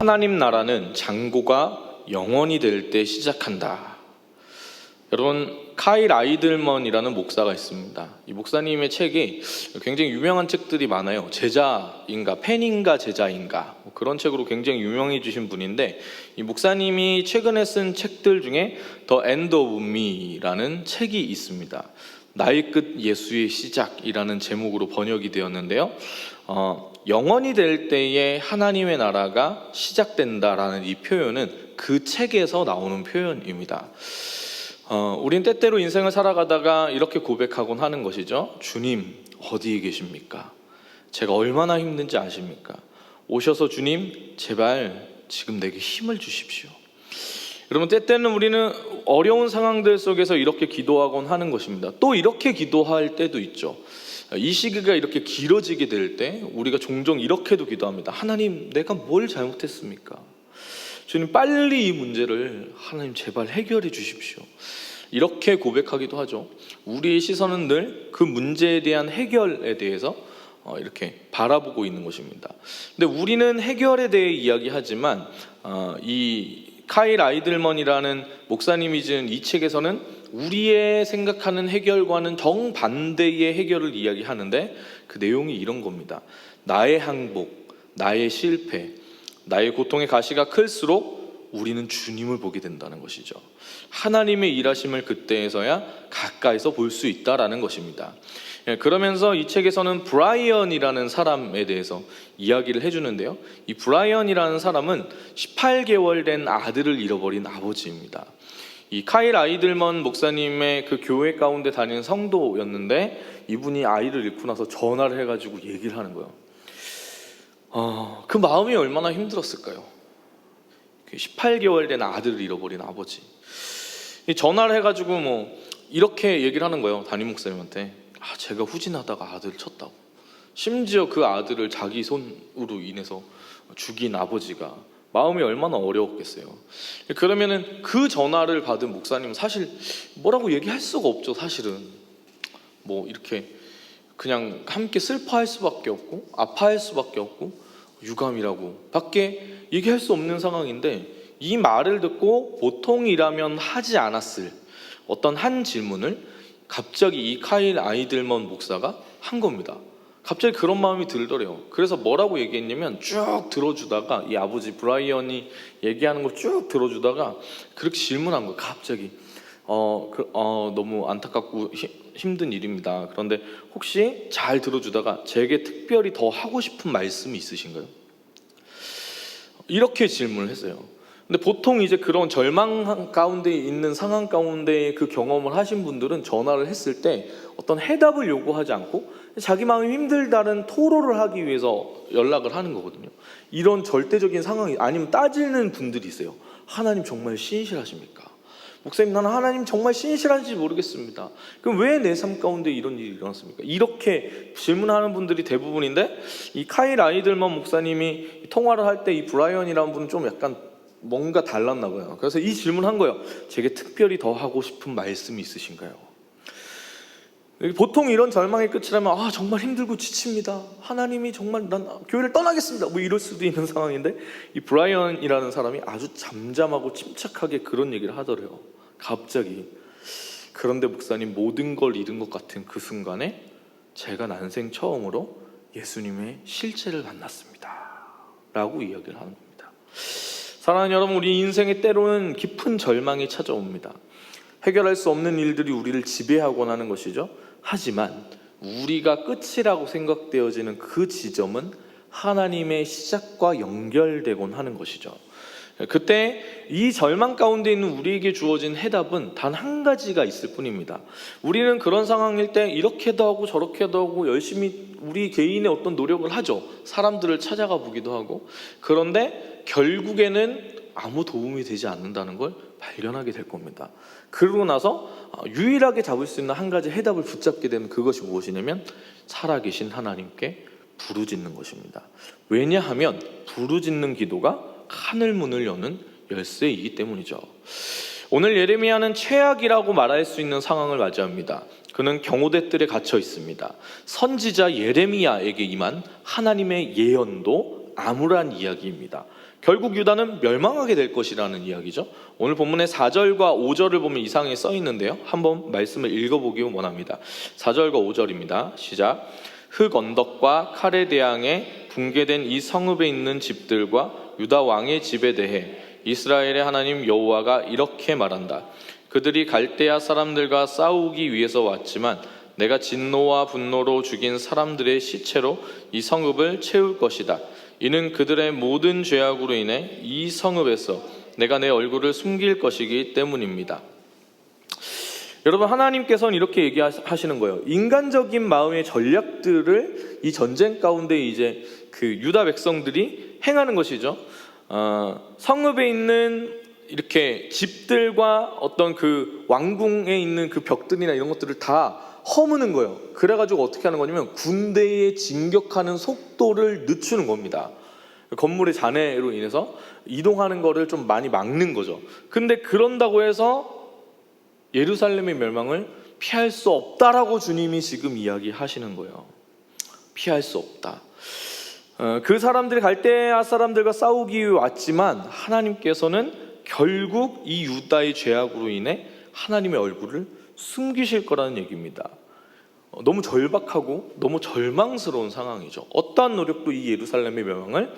하나님 나라는 장고가 영원히 될 때 시작한다. 여러분, 카일 아이들먼이라는 목사가 있습니다. 이 목사님의 책이 굉장히 유명한 책들이 많아요. 제자인가 팬인가 제자인가 그런 책으로 굉장히 유명해지신 분인데, 이 목사님이 최근에 쓴 책들 중에 The End of Me라는 책이 있습니다. 나의 끝 예수의 시작이라는 제목으로 번역이 되었는데요, 영원히 될 때에 하나님의 나라가 시작된다라는 이 표현은 그 책에서 나오는 표현입니다. 우린 때때로 인생을 살아가다가 이렇게 고백하곤 하는 것이죠. 주님, 어디에 계십니까? 제가 얼마나 힘든지 아십니까? 오셔서 주님, 제발 지금 내게 힘을 주십시오. 여러분, 때때는 우리는 어려운 상황들 속에서 이렇게 기도하곤 하는 것입니다. 또 이렇게 기도할 때도 있죠. 이 시기가 이렇게 길어지게 될 때 우리가 종종 이렇게도 기도합니다. 하나님, 내가 뭘 잘못했습니까? 주님, 빨리 이 문제를 하나님 제발 해결해 주십시오. 이렇게 고백하기도 하죠. 우리의 시선은 늘 그 문제에 대한 해결에 대해서 이렇게 바라보고 있는 것입니다. 근데 우리는 해결에 대해 이야기하지만 이 카일 아이들먼이라는 목사님이 지은 이 책에서는 우리의 생각하는 해결과는 정반대의 해결을 이야기하는데, 그 내용이 이런 겁니다. 나의 항복, 나의 실패, 나의 고통의 가시가 클수록 우리는 주님을 보게 된다는 것이죠. 하나님의 일하심을 그때에서야 가까이서 볼 수 있다라는 것입니다. 그러면서 이 책에서는 브라이언이라는 사람에 대해서 이야기를 해주는데요, 이 브라이언이라는 사람은 18개월 된 아들을 잃어버린 아버지입니다. 이 카일 아이들먼 목사님의 그 교회 가운데 다니는 성도였는데, 이분이 아이를 잃고 나서 전화를 해가지고 얘기를 하는 거예요. 그 마음이 얼마나 힘들었을까요? 18개월 된 아들을 잃어버린 아버지. 전화를 해가지고 이렇게 얘기를 하는 거예요. 담임 목사님한테. 제가 후진하다가 아들을 쳤다고. 심지어 그 아들을 자기 손으로 인해서 죽인 아버지가 마음이 얼마나 어려웠겠어요. 그러면은 그 전화를 받은 목사님은 사실 뭐라고 얘기할 수가 없죠. 사실은 이렇게 그냥 함께 슬퍼할 수밖에 없고 아파할 수밖에 없고 유감이라고 밖에 얘기할 수 없는 상황인데, 이 말을 듣고 보통이라면 하지 않았을 어떤 한 질문을 갑자기 이 카일 아이들먼 목사가 한 겁니다. 갑자기 그런 마음이 들더래요. 그래서 뭐라고 얘기했냐면, 쭉 들어주다가 이 아버지 브라이언이 얘기하는 걸 쭉 들어주다가 그렇게 질문한 거예요. 갑자기 너무 안타깝고 힘든 일입니다. 그런데 혹시 잘 들어주다가 제게 특별히 더 하고 싶은 말씀이 있으신가요? 이렇게 질문을 했어요. 근데 보통 이제 그런 절망 가운데 있는 상황 가운데 그 경험을 하신 분들은 전화를 했을 때 어떤 해답을 요구하지 않고 자기 마음이 힘들다는 토로를 하기 위해서 연락을 하는 거거든요. 이런 절대적인 상황이 아니면 따지는 분들이 있어요. 하나님 정말 신실하십니까? 목사님, 나는 하나님 정말 신실한지 모르겠습니다. 그럼 왜 내 삶 가운데 이런 일이 일어났습니까? 이렇게 질문하는 분들이 대부분인데, 이 카일 아이들먼 목사님이 통화를 할 때 이 브라이언이라는 분은 좀 약간 뭔가 달랐나 봐요. 그래서 이 질문한 거예요. 제게 특별히 더 하고 싶은 말씀이 있으신가요? 보통 이런 절망의 끝이라면 정말 힘들고 지칩니다. 하나님이 정말 난 교회를 떠나겠습니다. 이럴 수도 있는 상황인데, 이 브라이언이라는 사람이 아주 잠잠하고 침착하게 그런 얘기를 하더래요. 갑자기. 그런데 목사님, 모든 걸 잃은 것 같은 그 순간에 제가 난생 처음으로 예수님의 실체를 만났습니다 라고 이야기를 하는 겁니다. 사랑하는 여러분, 우리 인생의 때로는 깊은 절망이 찾아옵니다. 해결할 수 없는 일들이 우리를 지배하곤 하는 것이죠. 하지만 우리가 끝이라고 생각되어지는 그 지점은 하나님의 시작과 연결되곤 하는 것이죠. 그때 이 절망 가운데 있는 우리에게 주어진 해답은 단 한 가지가 있을 뿐입니다. 우리는 그런 상황일 때 이렇게도 하고 저렇게도 하고 열심히 우리 개인의 어떤 노력을 하죠. 사람들을 찾아가 보기도 하고. 그런데 결국에는 아무 도움이 되지 않는다는 걸 발견하게 될 겁니다. 그러고 나서 유일하게 잡을 수 있는 한 가지 해답을 붙잡게 되는 그것이 무엇이냐면, 살아계신 하나님께 부르짖는 것입니다. 왜냐하면 부르짖는 기도가 하늘 문을 여는 열쇠이기 때문이죠. 오늘 예레미야는 최악이라고 말할 수 있는 상황을 맞이합니다. 그는 경호대들에 갇혀 있습니다. 선지자 예레미야에게 임한 하나님의 예언도 암울한 이야기입니다. 결국 유다는 멸망하게 될 것이라는 이야기죠. 오늘 본문의 4절과 5절을 보면 이상하게 써 있는데요, 한번 말씀을 읽어보기 원합니다. 4절과 5절입니다. 시작. 흙 언덕과 칼에 대항해 붕괴된 이 성읍에 있는 집들과 유다 왕의 집에 대해 이스라엘의 하나님 여호와가 이렇게 말한다. 그들이 갈대아 사람들과 싸우기 위해서 왔지만 내가 진노와 분노로 죽인 사람들의 시체로 이 성읍을 채울 것이다. 이는 그들의 모든 죄악으로 인해 이 성읍에서 내가 내 얼굴을 숨길 것이기 때문입니다. 여러분, 하나님께서는 이렇게 얘기하시는 거예요. 인간적인 마음의 전략들을 이 전쟁 가운데 이제 그 유다 백성들이 행하는 것이죠. 성읍에 있는 이렇게 집들과 어떤 그 왕궁에 있는 그 벽들이나 이런 것들을 다 허무는 거예요. 그래가지고 어떻게 하는 거냐면 군대에 진격하는 속도를 늦추는 겁니다. 건물의 잔해로 인해서 이동하는 거를 좀 많이 막는 거죠. 근데 그런다고 해서 예루살렘의 멸망을 피할 수 없다라고 주님이 지금 이야기하시는 거예요. 피할 수 없다. 그 사람들이 갈대아 사람들과 싸우기 위해 왔지만 하나님께서는 결국 이 유다의 죄악으로 인해 하나님의 얼굴을 숨기실 거라는 얘기입니다. 너무 절박하고 너무 절망스러운 상황이죠. 어떠한 노력도 이 예루살렘의 멸망을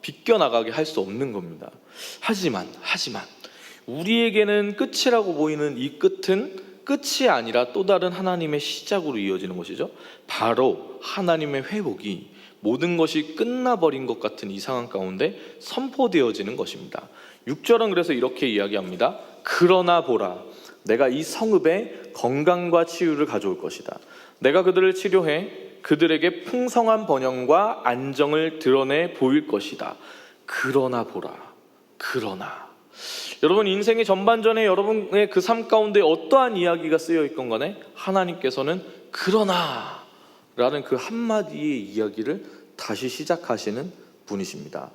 비껴나가게 할 수 없는 겁니다. 하지만 우리에게는 끝이라고 보이는 이 끝은 끝이 아니라 또 다른 하나님의 시작으로 이어지는 것이죠. 바로 하나님의 회복이 모든 것이 끝나버린 것 같은 이 상황 가운데 선포되어지는 것입니다. 6절은 그래서 이렇게 이야기합니다. 그러나 보라, 내가 이 성읍에 건강과 치유를 가져올 것이다. 내가 그들을 치료해 그들에게 풍성한 번영과 안정을 드러내 보일 것이다. 그러나 보라, 그러나. 여러분, 인생의 전반전에 여러분의 그 삶 가운데 어떠한 이야기가 쓰여 있건 간에 하나님께서는 그러나 라는 그 한마디의 이야기를 다시 시작하시는 분이십니다.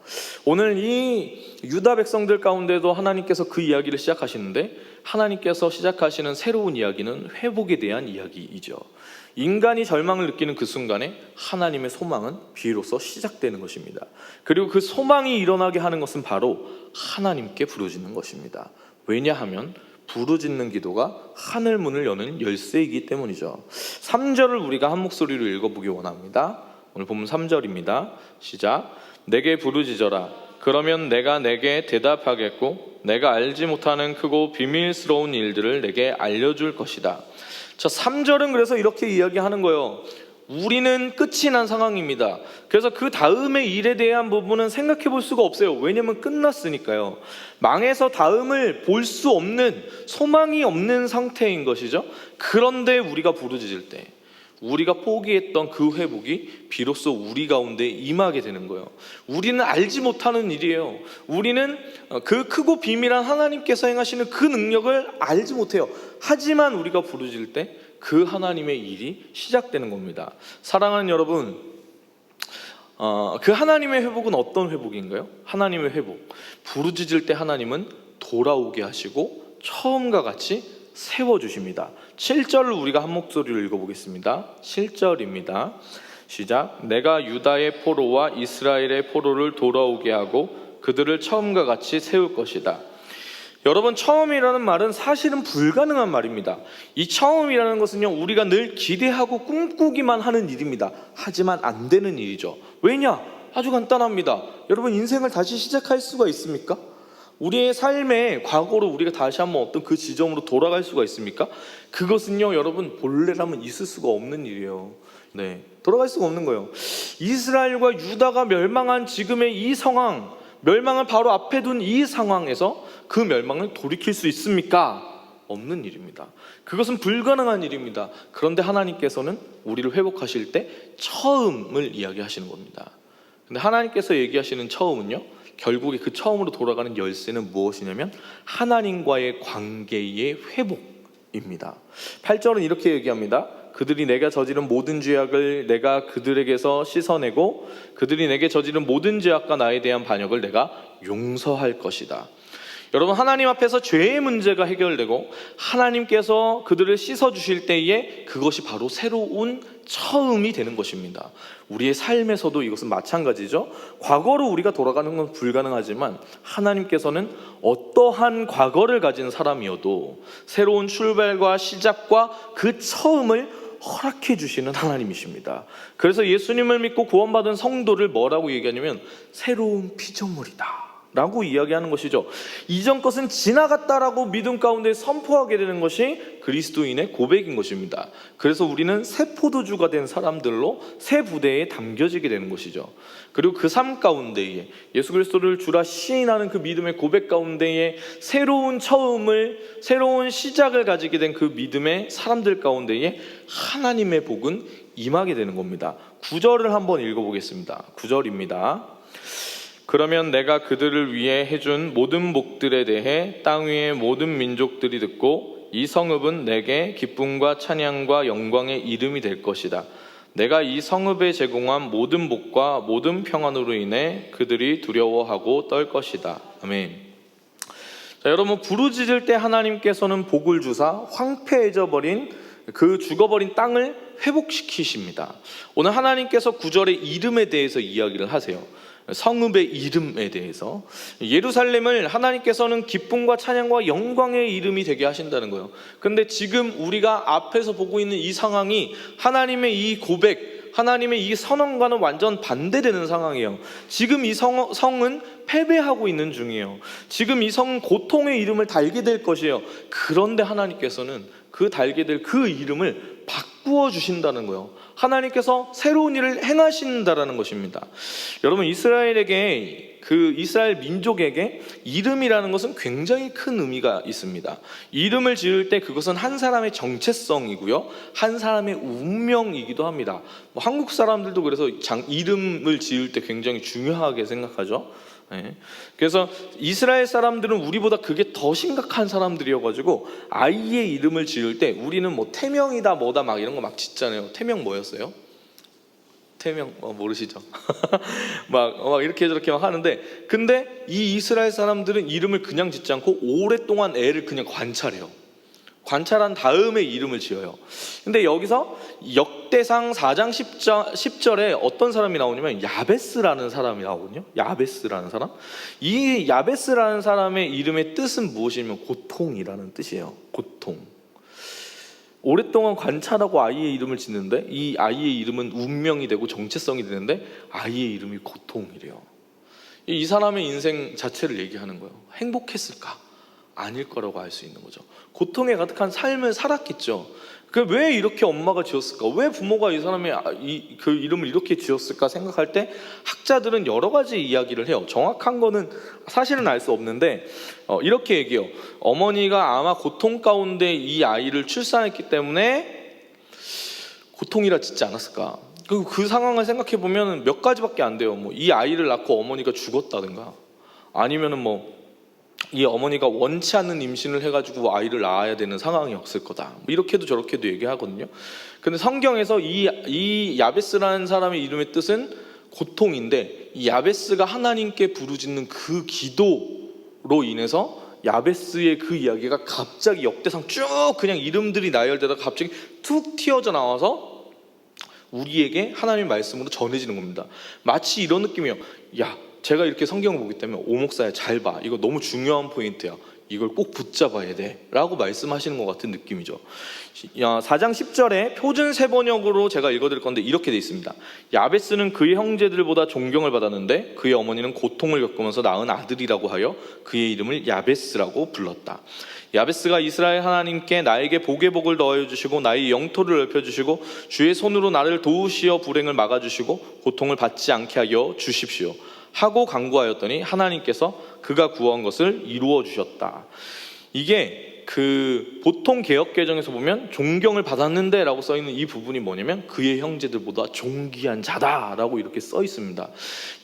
오늘 이 유다 백성들 가운데도 하나님께서 그 이야기를 시작하시는데, 하나님께서 시작하시는 새로운 이야기는 회복에 대한 이야기이죠. 인간이 절망을 느끼는 그 순간에 하나님의 소망은 비로소 시작되는 것입니다. 그리고 그 소망이 일어나게 하는 것은 바로 하나님께 부르짖는 것입니다. 왜냐하면 부르짖는 기도가 하늘 문을 여는 열쇠이기 때문이죠. 3절을 우리가 한 목소리로 읽어보기 원합니다. 오늘 본문 3절입니다. 시작. 내게 부르짖어라. 그러면 내가 내게 대답하겠고 내가 알지 못하는 크고 비밀스러운 일들을 내게 알려줄 것이다. 자, 3절은 그래서 이렇게 이야기하는 거예요. 우리는 끝이 난 상황입니다. 그래서 그 다음의 일에 대한 부분은 생각해 볼 수가 없어요. 왜냐면 끝났으니까요. 망해서 다음을 볼 수 없는, 소망이 없는 상태인 것이죠. 그런데 우리가 부르짖을 때, 우리가 포기했던 그 회복이 비로소 우리 가운데 임하게 되는 거예요. 우리는 알지 못하는 일이에요. 우리는 그 크고 비밀한 하나님께서 행하시는 그 능력을 알지 못해요. 하지만 우리가 부르짖을 때 그 하나님의 일이 시작되는 겁니다. 사랑하는 여러분, 그 하나님의 회복은 어떤 회복인가요? 하나님의 회복, 부르짖을 때 하나님은 돌아오게 하시고 처음과 같이 세워주십니다. 7절을 우리가 한 목소리로 읽어보겠습니다. 7절입니다. 시작. 내가 유다의 포로와 이스라엘의 포로를 돌아오게 하고 그들을 처음과 같이 세울 것이다. 여러분, 처음이라는 말은 사실은 불가능한 말입니다. 이 처음이라는 것은요, 우리가 늘 기대하고 꿈꾸기만 하는 일입니다. 하지만 안 되는 일이죠. 왜냐? 아주 간단합니다. 여러분, 인생을 다시 시작할 수가 있습니까? 우리의 삶의 과거로 우리가 다시 한번 어떤 그 지점으로 돌아갈 수가 있습니까? 그것은요, 여러분, 본래라면 있을 수가 없는 일이에요. 네, 돌아갈 수가 없는 거예요. 이스라엘과 유다가 멸망한 지금의 이 상황, 멸망을 바로 앞에 둔 이 상황에서 그 멸망을 돌이킬 수 있습니까? 없는 일입니다. 그것은 불가능한 일입니다. 그런데 하나님께서는 우리를 회복하실 때 처음을 이야기하시는 겁니다. 근데 하나님께서 얘기하시는 처음은요, 결국에 그 처음으로 돌아가는 열쇠는 무엇이냐면 하나님과의 관계의 회복입니다. 8절은 이렇게 얘기합니다. 그들이 내가 저지른 모든 죄악을 내가 그들에게서 씻어내고 그들이 내게 저지른 모든 죄악과 나에 대한 반역을 내가 용서할 것이다. 여러분, 하나님 앞에서 죄의 문제가 해결되고 하나님께서 그들을 씻어주실 때에 그것이 바로 새로운 처음이 되는 것입니다. 우리의 삶에서도 이것은 마찬가지죠. 과거로 우리가 돌아가는 건 불가능하지만 하나님께서는 어떠한 과거를 가진 사람이어도 새로운 출발과 시작과 그 처음을 허락해 주시는 하나님이십니다. 그래서 예수님을 믿고 구원받은 성도를 뭐라고 얘기하냐면 새로운 피조물이다 라고 이야기하는 것이죠. 이전 것은 지나갔다라고 믿음 가운데 선포하게 되는 것이 그리스도인의 고백인 것입니다. 그래서 우리는 새 포도주가 된 사람들로 새 부대에 담겨지게 되는 것이죠. 그리고 그 삶 가운데에 예수 그리스도를 주라 시인하는 그 믿음의 고백 가운데에 새로운 처음을, 새로운 시작을 가지게 된 그 믿음의 사람들 가운데에 하나님의 복은 임하게 되는 겁니다. 9절을 한번 읽어보겠습니다. 9절입니다. 그러면 내가 그들을 위해 해준 모든 복들에 대해 땅 위의 모든 민족들이 듣고 이 성읍은 내게 기쁨과 찬양과 영광의 이름이 될 것이다. 내가 이 성읍에 제공한 모든 복과 모든 평안으로 인해 그들이 두려워하고 떨 것이다. 아멘. 자, 여러분, 부르짖을 때 하나님께서는 복을 주사 황폐해져 버린 그 죽어버린 땅을 회복시키십니다. 오늘 하나님께서 9절의 이름에 대해서 이야기를 하세요. 성읍의 이름에 대해서. 예루살렘을 하나님께서는 기쁨과 찬양과 영광의 이름이 되게 하신다는 거예요. 근데 지금 우리가 앞에서 보고 있는 이 상황이 하나님의 이 고백, 하나님의 이 선언과는 완전 반대되는 상황이에요. 지금 이 성은 패배하고 있는 중이에요. 지금 이 성은 고통의 이름을 달게 될 것이에요. 그런데 하나님께서는 그 달게 될 그 이름을 바꾸어 주신다는 거예요. 하나님께서 새로운 일을 행하신다라는 것입니다. 여러분, 이스라엘에게, 그 이스라엘 민족에게 이름이라는 것은 굉장히 큰 의미가 있습니다. 이름을 지을 때 그것은 한 사람의 정체성이고요, 한 사람의 운명이기도 합니다. 한국 사람들도 그래서 이름을 지을 때 굉장히 중요하게 생각하죠. 네. 그래서 이스라엘 사람들은 우리보다 그게 더 심각한 사람들이어가지고 아이의 이름을 지을 때 우리는 뭐 태명이다 뭐다 막 이런 거 막 짓잖아요. 태명 뭐였어요? 태명 모르시죠? 막 이렇게 저렇게 막 하는데, 근데 이 이스라엘 사람들은 이름을 그냥 짓지 않고 오랫동안 애를 그냥 관찰해요. 관찰한 다음에 이름을 지어요. 근데 여기서 역대상 4장 10절에 어떤 사람이 나오냐면 야베스라는 사람이 나오거든요. 야베스라는 사람. 이 야베스라는 사람의 이름의 뜻은 무엇이냐면 고통이라는 뜻이에요. 고통. 오랫동안 관찰하고 아이의 이름을 짓는데 이 아이의 이름은 운명이 되고 정체성이 되는데 아이의 이름이 고통이래요. 이 사람의 인생 자체를 얘기하는 거예요. 행복했을까? 아닐 거라고 알 수 있는 거죠. 고통에 가득한 삶을 살았겠죠. 왜 이렇게 엄마가 지었을까? 왜 부모가 이 사람의 그 이름을 이렇게 지었을까 생각할 때 학자들은 여러 가지 이야기를 해요. 정확한 거는 사실은 알 수 없는데 이렇게 얘기해요. 어머니가 아마 고통 가운데 이 아이를 출산했기 때문에 고통이라 짓지 않았을까? 그 상황을 생각해 보면 몇 가지밖에 안 돼요. 뭐 이 아이를 낳고 어머니가 죽었다든가, 아니면은 이 어머니가 원치 않는 임신을 해가지고 아이를 낳아야 되는 상황이었을 거다, 이렇게도 저렇게도 얘기하거든요. 근데 성경에서 이 야베스라는 사람의 이름의 뜻은 고통인데, 이 야베스가 하나님께 부르짖는 그 기도로 인해서 야베스의 그 이야기가 갑자기 역대상 쭉 그냥 이름들이 나열되다가 갑자기 툭 튀어져 나와서 우리에게 하나님의 말씀으로 전해지는 겁니다. 마치 이런 느낌이에요. 야, 제가 이렇게 성경을 보기 때문에 오 목사야, 잘 봐, 이거 너무 중요한 포인트야, 이걸 꼭 붙잡아야 돼 라고 말씀하시는 것 같은 느낌이죠. 4장 10절에 표준 세번역으로 제가 읽어드릴 건데 이렇게 돼 있습니다. 야베스는 그의 형제들보다 존경을 받았는데 그의 어머니는 고통을 겪으면서 낳은 아들이라고 하여 그의 이름을 야베스라고 불렀다. 야베스가 이스라엘 하나님께 나에게 복의 복을 더하여 주시고 나의 영토를 넓혀주시고 주의 손으로 나를 도우시어 불행을 막아주시고 고통을 받지 않게 하여 주십시오 하고 간구하였더니 하나님께서 그가 구한 것을 이루어 주셨다. 이게 그 보통 개역 개정에서 보면 존경을 받았는데 라고 써 있는 이 부분이 뭐냐면 그의 형제들보다 존귀한 자다라고 이렇게 써 있습니다.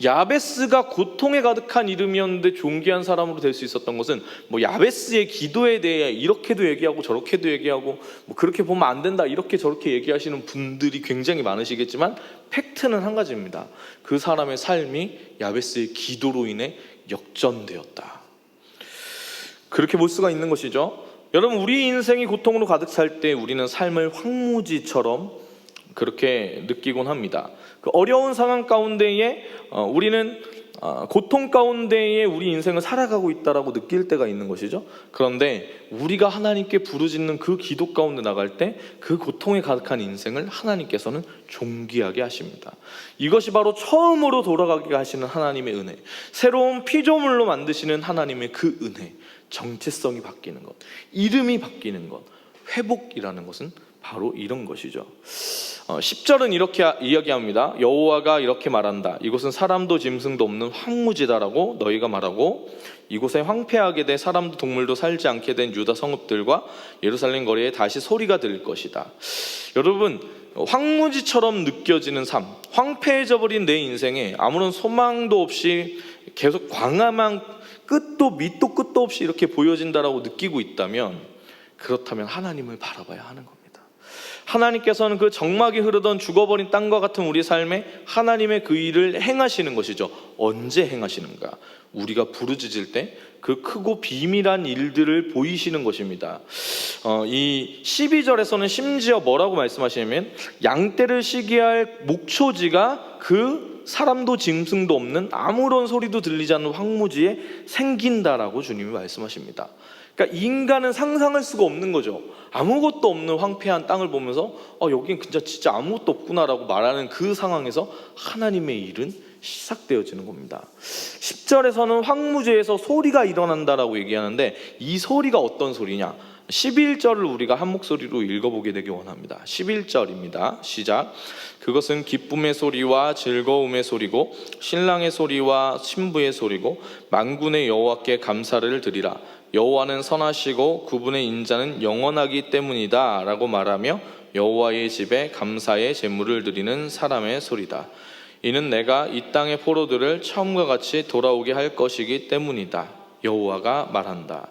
야베스가 고통에 가득한 이름이었는데 존귀한 사람으로 될 수 있었던 것은 야베스의 기도에 대해 이렇게도 얘기하고 저렇게도 얘기하고 그렇게 보면 안 된다 이렇게 저렇게 얘기하시는 분들이 굉장히 많으시겠지만 팩트는 한 가지입니다. 그 사람의 삶이 야베스의 기도로 인해 역전되었다. 그렇게 볼 수가 있는 것이죠. 여러분, 우리 인생이 고통으로 가득 찰 때 우리는 삶을 황무지처럼 그렇게 느끼곤 합니다. 그 어려운 상황 가운데에 우리는 고통 가운데에 우리 인생을 살아가고 있다라고 느낄 때가 있는 것이죠. 그런데 우리가 하나님께 부르짖는 그 기도 가운데 나갈 때 그 고통에 가득한 인생을 하나님께서는 존귀하게 하십니다. 이것이 바로 처음으로 돌아가게 하시는 하나님의 은혜, 새로운 피조물로 만드시는 하나님의 그 은혜, 정체성이 바뀌는 것, 이름이 바뀌는 것, 회복이라는 것은 바로 이런 것이죠. 10절은 이렇게 이야기합니다. 여호와가 이렇게 말한다. 이곳은 사람도 짐승도 없는 황무지다라고 너희가 말하고, 이곳에 황폐하게 돼 사람도 동물도 살지 않게 된 유다 성읍들과 예루살렘 거리에 다시 소리가 들릴 것이다. 여러분, 황무지처럼 느껴지는 삶, 황폐해져 버린 내 인생에 아무런 소망도 없이 계속 광활한 끝도 밑도 끝도 없이 이렇게 보여진다라고 느끼고 있다면, 그렇다면 하나님을 바라봐야 하는 겁니다. 하나님께서는 그 적막이 흐르던 죽어버린 땅과 같은 우리 삶에 하나님의 그 일을 행하시는 것이죠. 언제 행하시는가? 우리가 부르짖을 때 그 크고 비밀한 일들을 보이시는 것입니다. 이 12절에서는 심지어 뭐라고 말씀하시냐면, 양떼를 쉬게 할 목초지가 그 사람도 짐승도 없는 아무런 소리도 들리지 않는 황무지에 생긴다라고 주님이 말씀하십니다. 그러니까 인간은 상상할 수가 없는 거죠. 아무것도 없는 황폐한 땅을 보면서 여긴 진짜 아무것도 없구나라고 말하는 그 상황에서 하나님의 일은 시작되어지는 겁니다. 10절에서는 황무지에서 소리가 일어난다라고 얘기하는데, 이 소리가 어떤 소리냐? 11절을 우리가 한 목소리로 읽어보게 되기 원합니다. 11절입니다. 시작. 그것은 기쁨의 소리와 즐거움의 소리고 신랑의 소리와 신부의 소리고 만군의 여호와께 감사를 드리라. 여호와는 선하시고 그분의 인자는 영원하기 때문이다 라고 말하며 여호와의 집에 감사의 제물을 드리는 사람의 소리다. 이는 내가 이 땅의 포로들을 처음과 같이 돌아오게 할 것이기 때문이다. 여호와가 말한다.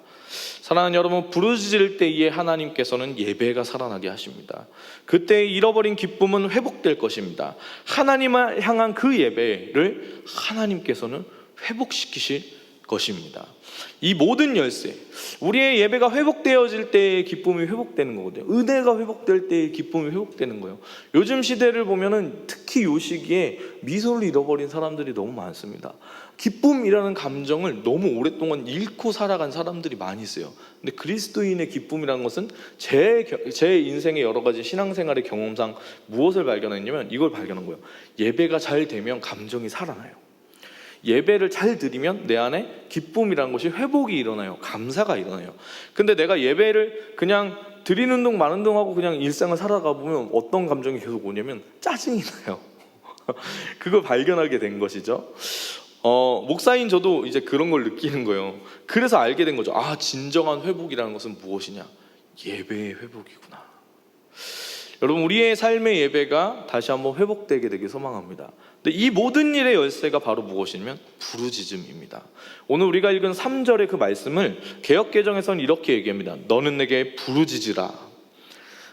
사랑하는 여러분, 부르짖을 때에 하나님께서는 예배가 살아나게 하십니다. 그때 잃어버린 기쁨은 회복될 것입니다. 하나님을 향한 그 예배를 하나님께서는 회복시키실 것입니다. 이 모든 열쇠, 우리의 예배가 회복되어질 때의 기쁨이 회복되는 거거든요. 은혜가 회복될 때의 기쁨이 회복되는 거예요. 요즘 시대를 보면은 특히 요 시기에 미소를 잃어버린 사람들이 너무 많습니다. 기쁨이라는 감정을 너무 오랫동안 잃고 살아간 사람들이 많이 있어요. 근데 그리스도인의 기쁨이라는 것은 제 인생의 여러 가지 신앙생활의 경험상 무엇을 발견했냐면 이걸 발견한 거예요. 예배가 잘 되면 감정이 살아나요. 예배를 잘 드리면 내 안에 기쁨이라는 것이 회복이 일어나요. 감사가 일어나요. 근데 내가 예배를 그냥 드리는 둥 마는 둥 하고 그냥 일상을 살아가 보면 어떤 감정이 계속 오냐면 짜증이 나요. 그걸 발견하게 된 것이죠. 목사인 저도 이제 그런 걸 느끼는 거예요. 그래서 알게 된 거죠. 진정한 회복이라는 것은 무엇이냐? 예배의 회복이구나. 여러분, 우리의 삶의 예배가 다시 한번 회복되게 되길 소망합니다. 근데 이 모든 일의 열쇠가 바로 무엇이냐면 부르짖음입니다. 오늘 우리가 읽은 3절의 그 말씀을 개역개정에서는 이렇게 얘기합니다. 너는 내게 부르짖으라.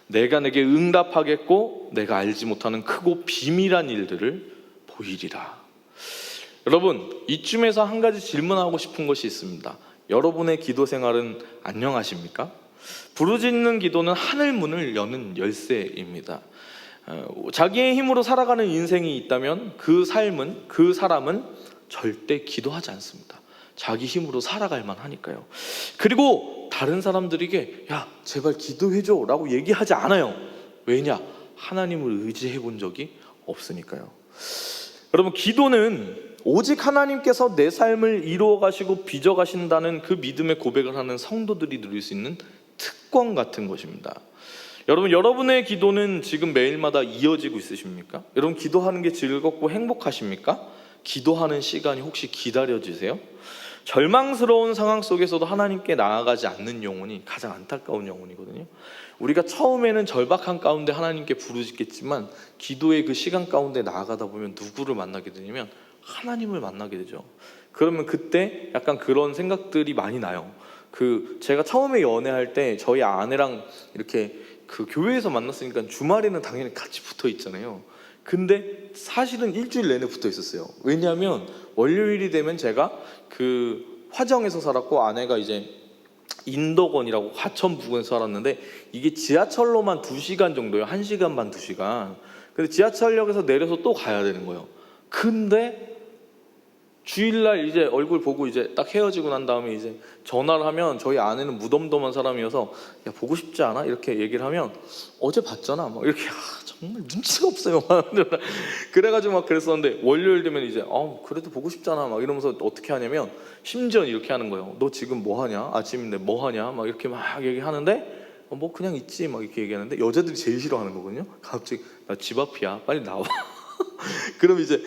내가 내게 응답하겠고 내가 알지 못하는 크고 비밀한 일들을 보이리라. 여러분, 이쯤에서 한 가지 질문하고 싶은 것이 있습니다. 여러분의 기도 생활은 안녕하십니까? 부르짖는 기도는 하늘 문을 여는 열쇠입니다. 자기의 힘으로 살아가는 인생이 있다면 그 삶은, 그 사람은 절대 기도하지 않습니다. 자기 힘으로 살아갈 만하니까요. 그리고 다른 사람들에게 야 제발 기도해줘 라고 얘기하지 않아요. 왜냐? 하나님을 의지해 본 적이 없으니까요. 여러분, 기도는 오직 하나님께서 내 삶을 이루어 가시고 빚어 가신다는 그 믿음의 고백을 하는 성도들이 누릴 수 있는 특권 같은 것입니다. 여러분, 여러분의 기도는 지금 매일마다 이어지고 있으십니까? 여러분, 기도하는 게 즐겁고 행복하십니까? 기도하는 시간이 혹시 기다려지세요? 절망스러운 상황 속에서도 하나님께 나아가지 않는 영혼이 가장 안타까운 영혼이거든요. 우리가 처음에는 절박한 가운데 하나님께 부르짖겠지만 기도의 그 시간 가운데 나아가다 보면 누구를 만나게 되냐면 하나님을 만나게 되죠. 그러면 그때 약간 그런 생각들이 많이 나요. 제가 처음에 연애할 때 저희 아내랑 이렇게 그 교회에서 만났으니까 주말에는 당연히 같이 붙어 있잖아요. 근데 사실은 일주일 내내 붙어 있었어요. 왜냐하면 월요일이 되면 제가 그 화정에서 살았고 아내가 이제 인덕원이라고 과천 부근에서 살았는데 이게 지하철로만 2시간 정도예요. 1시간 반, 2시간. 근데 지하철역에서 내려서 또 가야 되는 거예요. 근데 주일날 이제 얼굴 보고 이제 딱 헤어지고 난 다음에 이제 전화를 하면 저희 아내는 무덤덤한 사람이어서 야 보고 싶지 않아? 이렇게 얘기를 하면 어제 봤잖아 막 이렇게 정말 눈치가 없어요. 그래가지고 막 그랬었는데 월요일 되면 이제 그래도 보고 싶잖아 막 이러면서 어떻게 하냐면 심지어 이렇게 하는 거예요. 너 지금 뭐 하냐? 아침인데 뭐 하냐? 막 이렇게 막 얘기하는데 뭐 그냥 있지 막 이렇게 얘기하는데 여자들이 제일 싫어하는 거거든요. 갑자기 나 집 앞이야 빨리 나와. 그럼 이제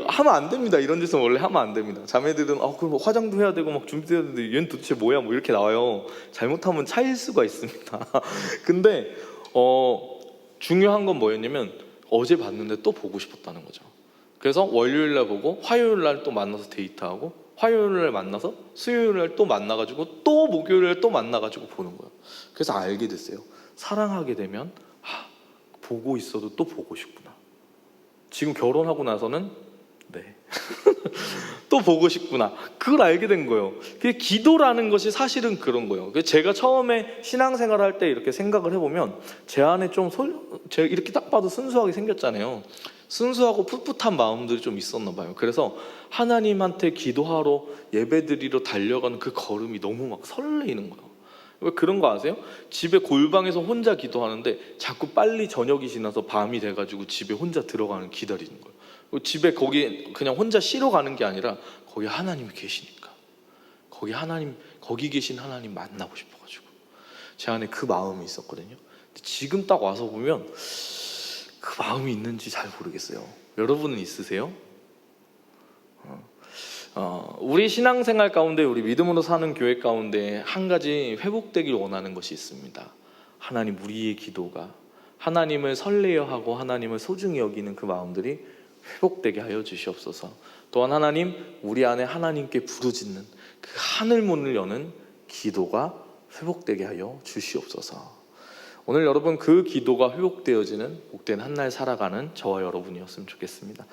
하면 안 됩니다. 이런 짓은 원래 하면 안 됩니다. 자매들은 그럼 뭐 화장도 해야 되고 막 준비해야 되는데 얘는 도대체 뭐야 뭐 이렇게 나와요. 잘못하면 차일 수가 있습니다. 근데 중요한 건 뭐였냐면 어제 봤는데 또 보고 싶었다는 거죠. 그래서 월요일날 보고 화요일날 또 만나서 데이트하고 화요일날 만나서 수요일날 또 만나가지고 또 목요일날 또 만나가지고 보는 거예요. 그래서 알게 됐어요. 사랑하게 되면 보고 있어도 또 보고 싶구나. 지금 결혼하고 나서는 또 보고 싶구나. 그걸 알게 된 거예요. 그게 기도라는 것이 사실은 그런 거예요. 제가 처음에 신앙생활 할 때 이렇게 생각을 해보면 제 안에 제가 이렇게 딱 봐도 순수하게 생겼잖아요. 순수하고 풋풋한 마음들이 좀 있었나 봐요. 그래서 하나님한테 기도하러 예배드리러 달려가는 그 걸음이 너무 막 설레이는 거예요. 왜 그런 거 아세요? 집에 골방에서 혼자 기도하는데 자꾸 빨리 저녁이 지나서 밤이 돼가지고 집에 혼자 들어가는 기다리는 거예요. 집에 거기 그냥 혼자 쉬러 가는 게 아니라 거기 하나님이 계시니까 거기 계신 하나님 만나고 싶어가지고 제 안에 그 마음이 있었거든요. 근데 지금 딱 와서 보면 그 마음이 있는지 잘 모르겠어요. 여러분은 있으세요? 우리 신앙생활 가운데 우리 믿음으로 사는 교회 가운데 한 가지 회복되길 원하는 것이 있습니다. 하나님 우리의 기도가 하나님을 설레어하고 하나님을 소중히 여기는 그 마음들이 회복되게 하여 주시옵소서. 또한 하나님 우리 안에 하나님께 부르짖는 그 하늘 문을 여는 기도가 회복되게 하여 주시옵소서. 오늘 여러분 그 기도가 회복되어지는 복된 한 날 살아가는 저와 여러분이었으면 좋겠습니다.